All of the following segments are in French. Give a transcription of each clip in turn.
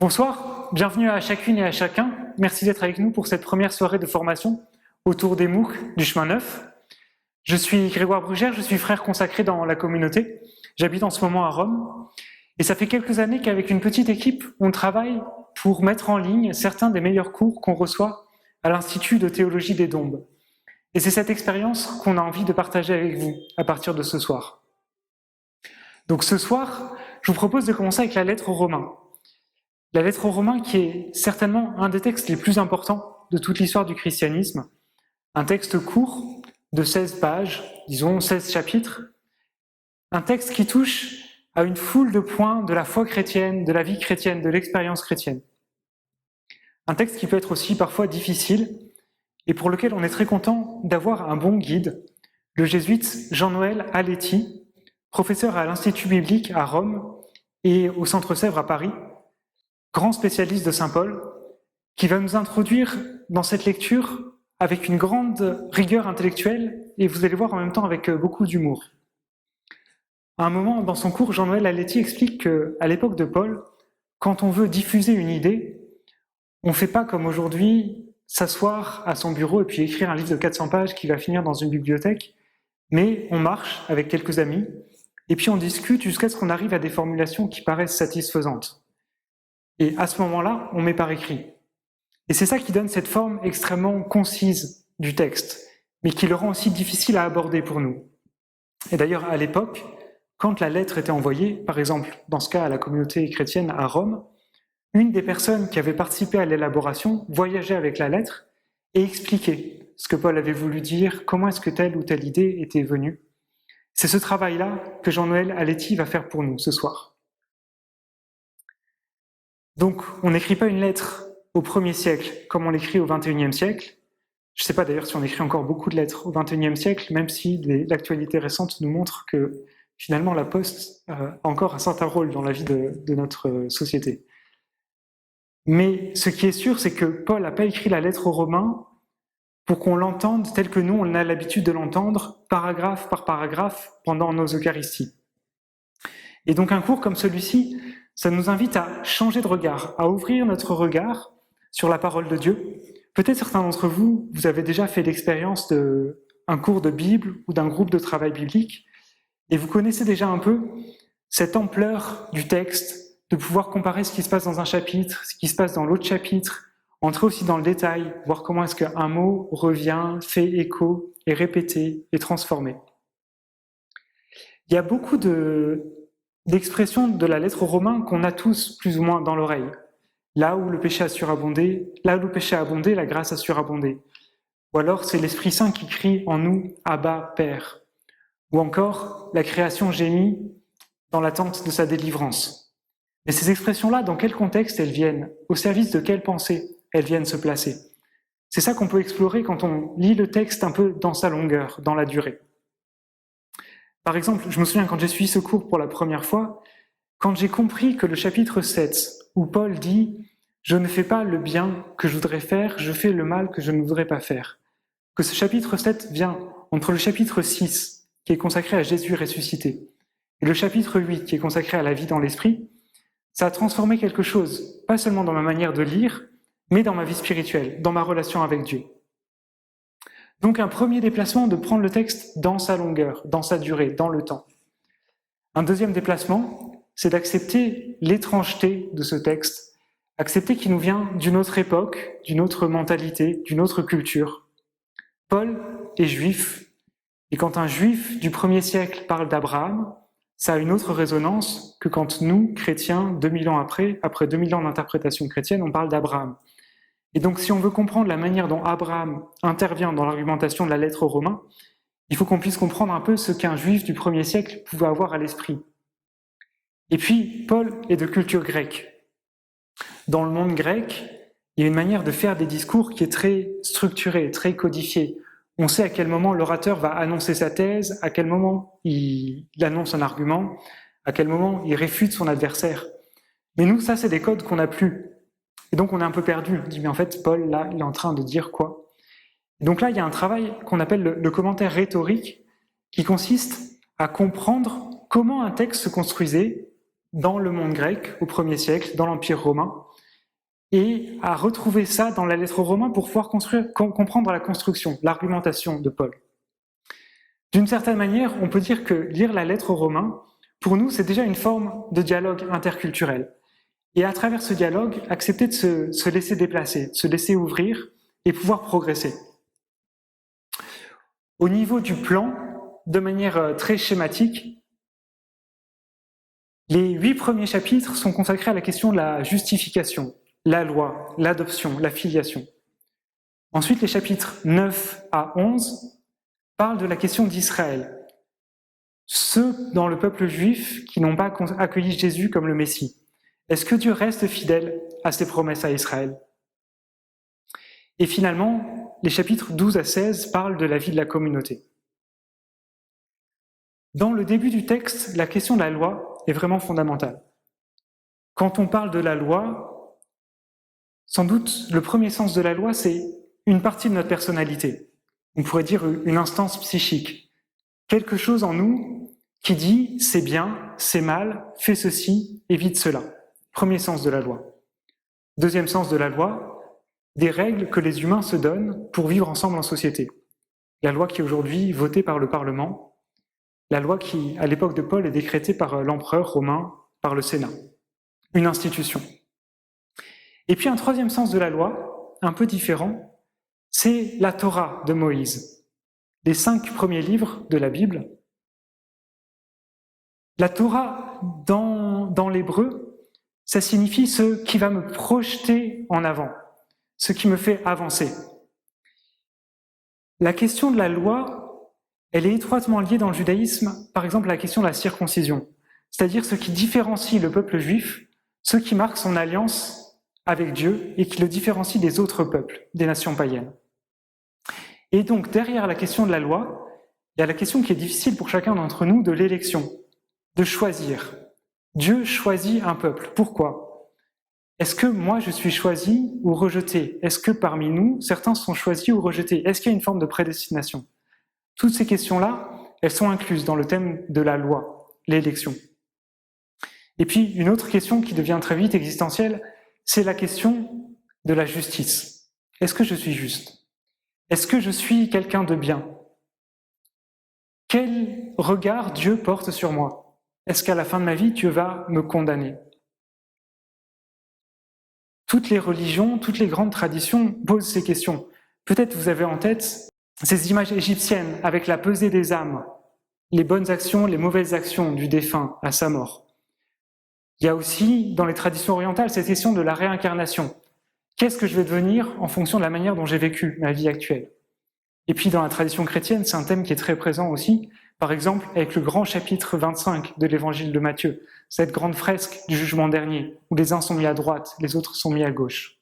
Bonsoir, bienvenue à chacune et à chacun. Merci d'être avec nous pour cette première soirée de formation autour des MOOC du chemin neuf. Je suis Grégoire Brugère, je suis frère consacré dans la communauté. J'habite en ce moment à Rome. Et ça fait quelques années qu'avec une petite équipe, on travaille pour mettre en ligne certains des meilleurs cours qu'on reçoit à l'Institut de théologie des Dombes. Et c'est cette expérience qu'on a envie de partager avec vous à partir de ce soir. Donc ce soir, je vous propose de commencer avec la lettre aux Romains. La lettre aux Romains qui est certainement un des textes les plus importants de toute l'histoire du christianisme. Un texte court de 16 pages, disons 16 chapitres. Un texte qui touche à une foule de points de la foi chrétienne, de la vie chrétienne, de l'expérience chrétienne. Un texte qui peut être aussi parfois difficile et pour lequel on est très content d'avoir un bon guide, le jésuite Jean-Noël Aletti, professeur à l'Institut biblique à Rome et au Centre Sèvres à Paris, grand spécialiste de Saint Paul, qui va nous introduire dans cette lecture avec une grande rigueur intellectuelle et vous allez voir en même temps avec beaucoup d'humour. À un moment dans son cours, Jean-Noël Aletti explique qu'à l'époque de Paul, quand on veut diffuser une idée, on ne fait pas comme aujourd'hui, s'asseoir à son bureau et puis écrire un livre de 400 pages qui va finir dans une bibliothèque, mais on marche avec quelques amis et puis on discute jusqu'à ce qu'on arrive à des formulations qui paraissent satisfaisantes. Et à ce moment-là, on met par écrit. Et c'est ça qui donne cette forme extrêmement concise du texte, mais qui le rend aussi difficile à aborder pour nous. Et d'ailleurs, à l'époque, quand la lettre était envoyée, par exemple, dans ce cas à la communauté chrétienne à Rome, une des personnes qui avait participé à l'élaboration voyageait avec la lettre et expliquait ce que Paul avait voulu dire, comment est-ce que telle ou telle idée était venue. C'est ce travail-là que Jean-Noël Aletti va faire pour nous ce soir. Donc, on n'écrit pas une lettre au 1er siècle comme on l'écrit au 21e siècle. Je ne sais pas d'ailleurs si on écrit encore beaucoup de lettres au 21e siècle, même si l'actualité récente nous montre que finalement la poste a encore un certain rôle dans la vie de notre société. Mais ce qui est sûr, c'est que Paul n'a pas écrit la lettre aux Romains pour qu'on l'entende tel que nous, on a l'habitude de l'entendre, paragraphe par paragraphe, pendant nos Eucharisties. Et donc un cours comme celui-ci, ça nous invite à changer de regard, à ouvrir notre regard sur la parole de Dieu. Peut-être certains d'entre vous, vous avez déjà fait l'expérience d'un cours de Bible ou d'un groupe de travail biblique, et vous connaissez déjà un peu cette ampleur du texte, de pouvoir comparer ce qui se passe dans un chapitre, ce qui se passe dans l'autre chapitre, entrer aussi dans le détail, voir comment est-ce qu'un mot revient, fait écho, est répété, est transformé. Il y a beaucoup d'expressions de la lettre aux Romains qu'on a tous plus ou moins dans l'oreille. Là où le péché a surabondé, la grâce a surabondé. Ou alors c'est l'Esprit Saint qui crie en nous « Abba, Père ». Ou encore la création gémit dans l'attente de sa délivrance. Mais ces expressions-là, dans quel contexte elles viennent? Au service de quelle pensée elles viennent se placer? C'est ça qu'on peut explorer quand on lit le texte un peu dans sa longueur, dans la durée. Par exemple, je me souviens quand j'ai suivi ce cours pour la première fois, quand j'ai compris que le chapitre 7, où Paul dit « Je ne fais pas le bien que je voudrais faire, je fais le mal que je ne voudrais pas faire », que ce chapitre 7 vient entre le chapitre 6, qui est consacré à Jésus ressuscité, et le chapitre 8, qui est consacré à la vie dans l'esprit, ça a transformé quelque chose, pas seulement dans ma manière de lire, mais dans ma vie spirituelle, dans ma relation avec Dieu. Donc un premier déplacement de prendre le texte dans sa longueur, dans sa durée, dans le temps. Un deuxième déplacement, c'est d'accepter l'étrangeté de ce texte, accepter qu'il nous vient d'une autre époque, d'une autre mentalité, d'une autre culture. Paul est juif, et quand un juif du 1er siècle parle d'Abraham, ça a une autre résonance que quand nous, chrétiens, 2000 ans après 2000 ans d'interprétation chrétienne, on parle d'Abraham. Et donc si on veut comprendre la manière dont Abraham intervient dans l'argumentation de la lettre aux Romains, il faut qu'on puisse comprendre un peu ce qu'un juif du 1er siècle pouvait avoir à l'esprit. Et puis, Paul est de culture grecque. Dans le monde grec, il y a une manière de faire des discours qui est très structurée, très codifiée. On sait à quel moment l'orateur va annoncer sa thèse, à quel moment il annonce un argument, à quel moment il réfute son adversaire. Mais nous, ça, c'est des codes qu'on n'a plus. Et donc, on est un peu perdu. On dit, mais en fait, Paul, là, il est en train de dire quoi? Et donc là, il y a un travail qu'on appelle le commentaire rhétorique, qui consiste à comprendre comment un texte se construisait dans le monde grec, au 1er siècle, dans l'Empire romain, et à retrouver ça dans la lettre aux Romains pour pouvoir comprendre la construction, l'argumentation de Paul. D'une certaine manière, on peut dire que lire la lettre aux Romains, pour nous, c'est déjà une forme de dialogue interculturel. Et à travers ce dialogue, accepter de se laisser déplacer, de se laisser ouvrir et pouvoir progresser. Au niveau du plan, de manière très schématique, les 8 premiers chapitres sont consacrés à la question de la justification, la loi, l'adoption, la filiation. Ensuite, les chapitres 9 à 11 parlent de la question d'Israël. Ceux dans le peuple juif qui n'ont pas accueilli Jésus comme le Messie. Est-ce que Dieu reste fidèle à ses promesses à Israël? Et finalement, les chapitres 12 à 16 parlent de la vie de la communauté. Dans le début du texte, la question de la loi est vraiment fondamentale. Quand on parle de la loi, sans doute le premier sens de la loi, c'est une partie de notre personnalité. On pourrait dire une instance psychique. Quelque chose en nous qui dit c'est bien, c'est mal, fais ceci, évite cela. Premier sens de la loi. Deuxième sens de la loi, des règles que les humains se donnent pour vivre ensemble en société. La loi qui est aujourd'hui votée par le Parlement, la loi qui, à l'époque de Paul, est décrétée par l'empereur romain, par le Sénat. Une institution. Et puis un troisième sens de la loi, un peu différent, c'est la Torah de Moïse. Les 5 premiers livres de la Bible. La Torah, dans l'hébreu, ça signifie ce qui va me projeter en avant, ce qui me fait avancer. La question de la loi, elle est étroitement liée dans le judaïsme, par exemple, à la question de la circoncision, c'est-à-dire ce qui différencie le peuple juif, ce qui marque son alliance avec Dieu et qui le différencie des autres peuples, des nations païennes. Et donc, derrière la question de la loi, il y a la question qui est difficile pour chacun d'entre nous de l'élection, de choisir. Dieu choisit un peuple. Pourquoi? Est-ce que moi je suis choisi ou rejeté? Est-ce que parmi nous, certains sont choisis ou rejetés? Est-ce qu'il y a une forme de prédestination? Toutes ces questions-là, elles sont incluses dans le thème de la loi, l'élection. Et puis, une autre question qui devient très vite existentielle, c'est la question de la justice. Est-ce que je suis juste? Est-ce que je suis quelqu'un de bien? Quel regard Dieu porte sur moi? Est-ce qu'à la fin de ma vie, Dieu va me condamner? Toutes les religions, toutes les grandes traditions posent ces questions. Peut-être vous avez en tête ces images égyptiennes avec la pesée des âmes, les bonnes actions, les mauvaises actions du défunt à sa mort. Il y a aussi, dans les traditions orientales, cette question de la réincarnation. Qu'est-ce que je vais devenir en fonction de la manière dont j'ai vécu ma vie actuelle? Et puis dans la tradition chrétienne, c'est un thème qui est très présent aussi, par exemple avec le grand chapitre 25 de l'évangile de Matthieu, cette grande fresque du jugement dernier, où les uns sont mis à droite, les autres sont mis à gauche.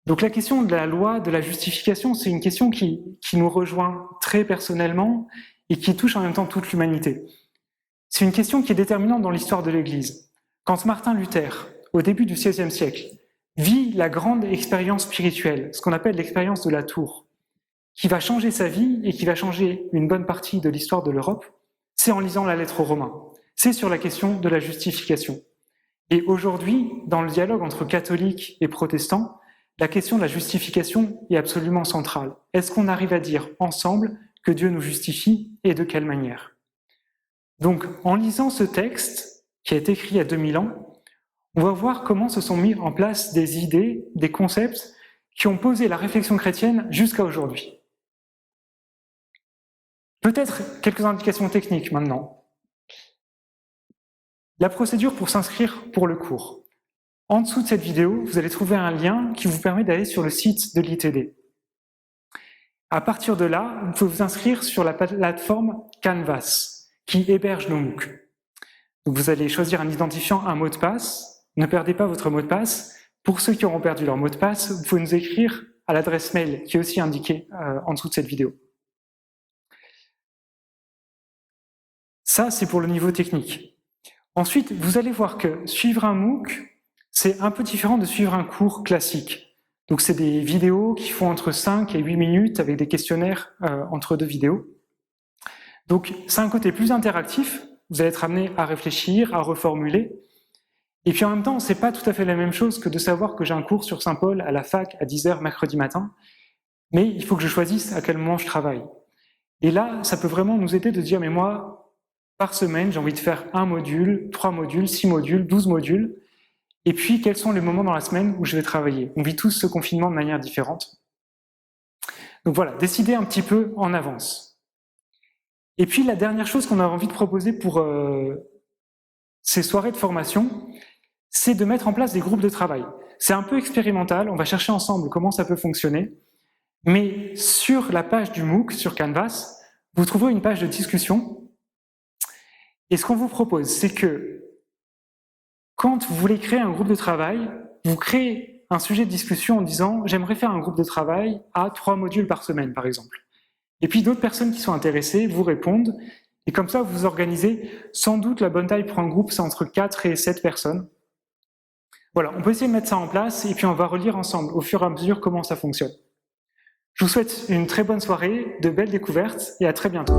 Donc la question de la loi, de la justification, c'est une question qui nous rejoint très personnellement et qui touche en même temps toute l'humanité. C'est une question qui est déterminante dans l'histoire de l'Église. Quand Martin Luther, au début du XVIe siècle, vit la grande expérience spirituelle, ce qu'on appelle l'expérience de la tour, qui va changer sa vie et qui va changer une bonne partie de l'histoire de l'Europe, c'est en lisant la lettre aux Romains. C'est sur la question de la justification. Et aujourd'hui, dans le dialogue entre catholiques et protestants, la question de la justification est absolument centrale. Est-ce qu'on arrive à dire ensemble que Dieu nous justifie et de quelle manière? Donc, en lisant ce texte, qui a été écrit il y a 2000 ans, on va voir comment se sont mis en place des idées, des concepts qui ont posé la réflexion chrétienne jusqu'à aujourd'hui. Peut-être quelques indications techniques maintenant. La procédure pour s'inscrire pour le cours. En dessous de cette vidéo, vous allez trouver un lien qui vous permet d'aller sur le site de l'ITD. À partir de là, vous pouvez vous inscrire sur la plateforme Canvas, qui héberge nos MOOC. Donc vous allez choisir un identifiant, un mot de passe. Ne perdez pas votre mot de passe. Pour ceux qui auront perdu leur mot de passe, vous pouvez nous écrire à l'adresse mail qui est aussi indiquée en dessous de cette vidéo. Ça, c'est pour le niveau technique. Ensuite, vous allez voir que suivre un MOOC, c'est un peu différent de suivre un cours classique. Donc c'est des vidéos qui font entre 5 et 8 minutes avec des questionnaires entre deux vidéos. Donc c'est un côté plus interactif, vous allez être amené à réfléchir, à reformuler. Et puis en même temps, c'est pas tout à fait la même chose que de savoir que j'ai un cours sur Saint-Paul à la fac à 10h mercredi matin, mais il faut que je choisisse à quel moment je travaille. Et là, ça peut vraiment nous aider de dire, mais moi, par semaine, j'ai envie de faire 1 module, 3 modules, 6 modules, 12 modules, et puis quels sont les moments dans la semaine où je vais travailler. On vit tous ce confinement de manière différente. Donc voilà, décider un petit peu en avance. Et puis la dernière chose qu'on a envie de proposer pour ces soirées de formation, c'est de mettre en place des groupes de travail. C'est un peu expérimental, on va chercher ensemble comment ça peut fonctionner, mais sur la page du MOOC, sur Canvas, vous trouverez une page de discussion. Et ce qu'on vous propose, c'est que quand vous voulez créer un groupe de travail, vous créez un sujet de discussion en disant « j'aimerais faire un groupe de travail à 3 modules par semaine, par exemple ». Et puis d'autres personnes qui sont intéressées vous répondent, et comme ça vous organisez. Sans doute la bonne taille pour un groupe, c'est entre 4 et 7 personnes. Voilà, on peut essayer de mettre ça en place, et puis on va relire ensemble au fur et à mesure comment ça fonctionne. Je vous souhaite une très bonne soirée, de belles découvertes, et à très bientôt.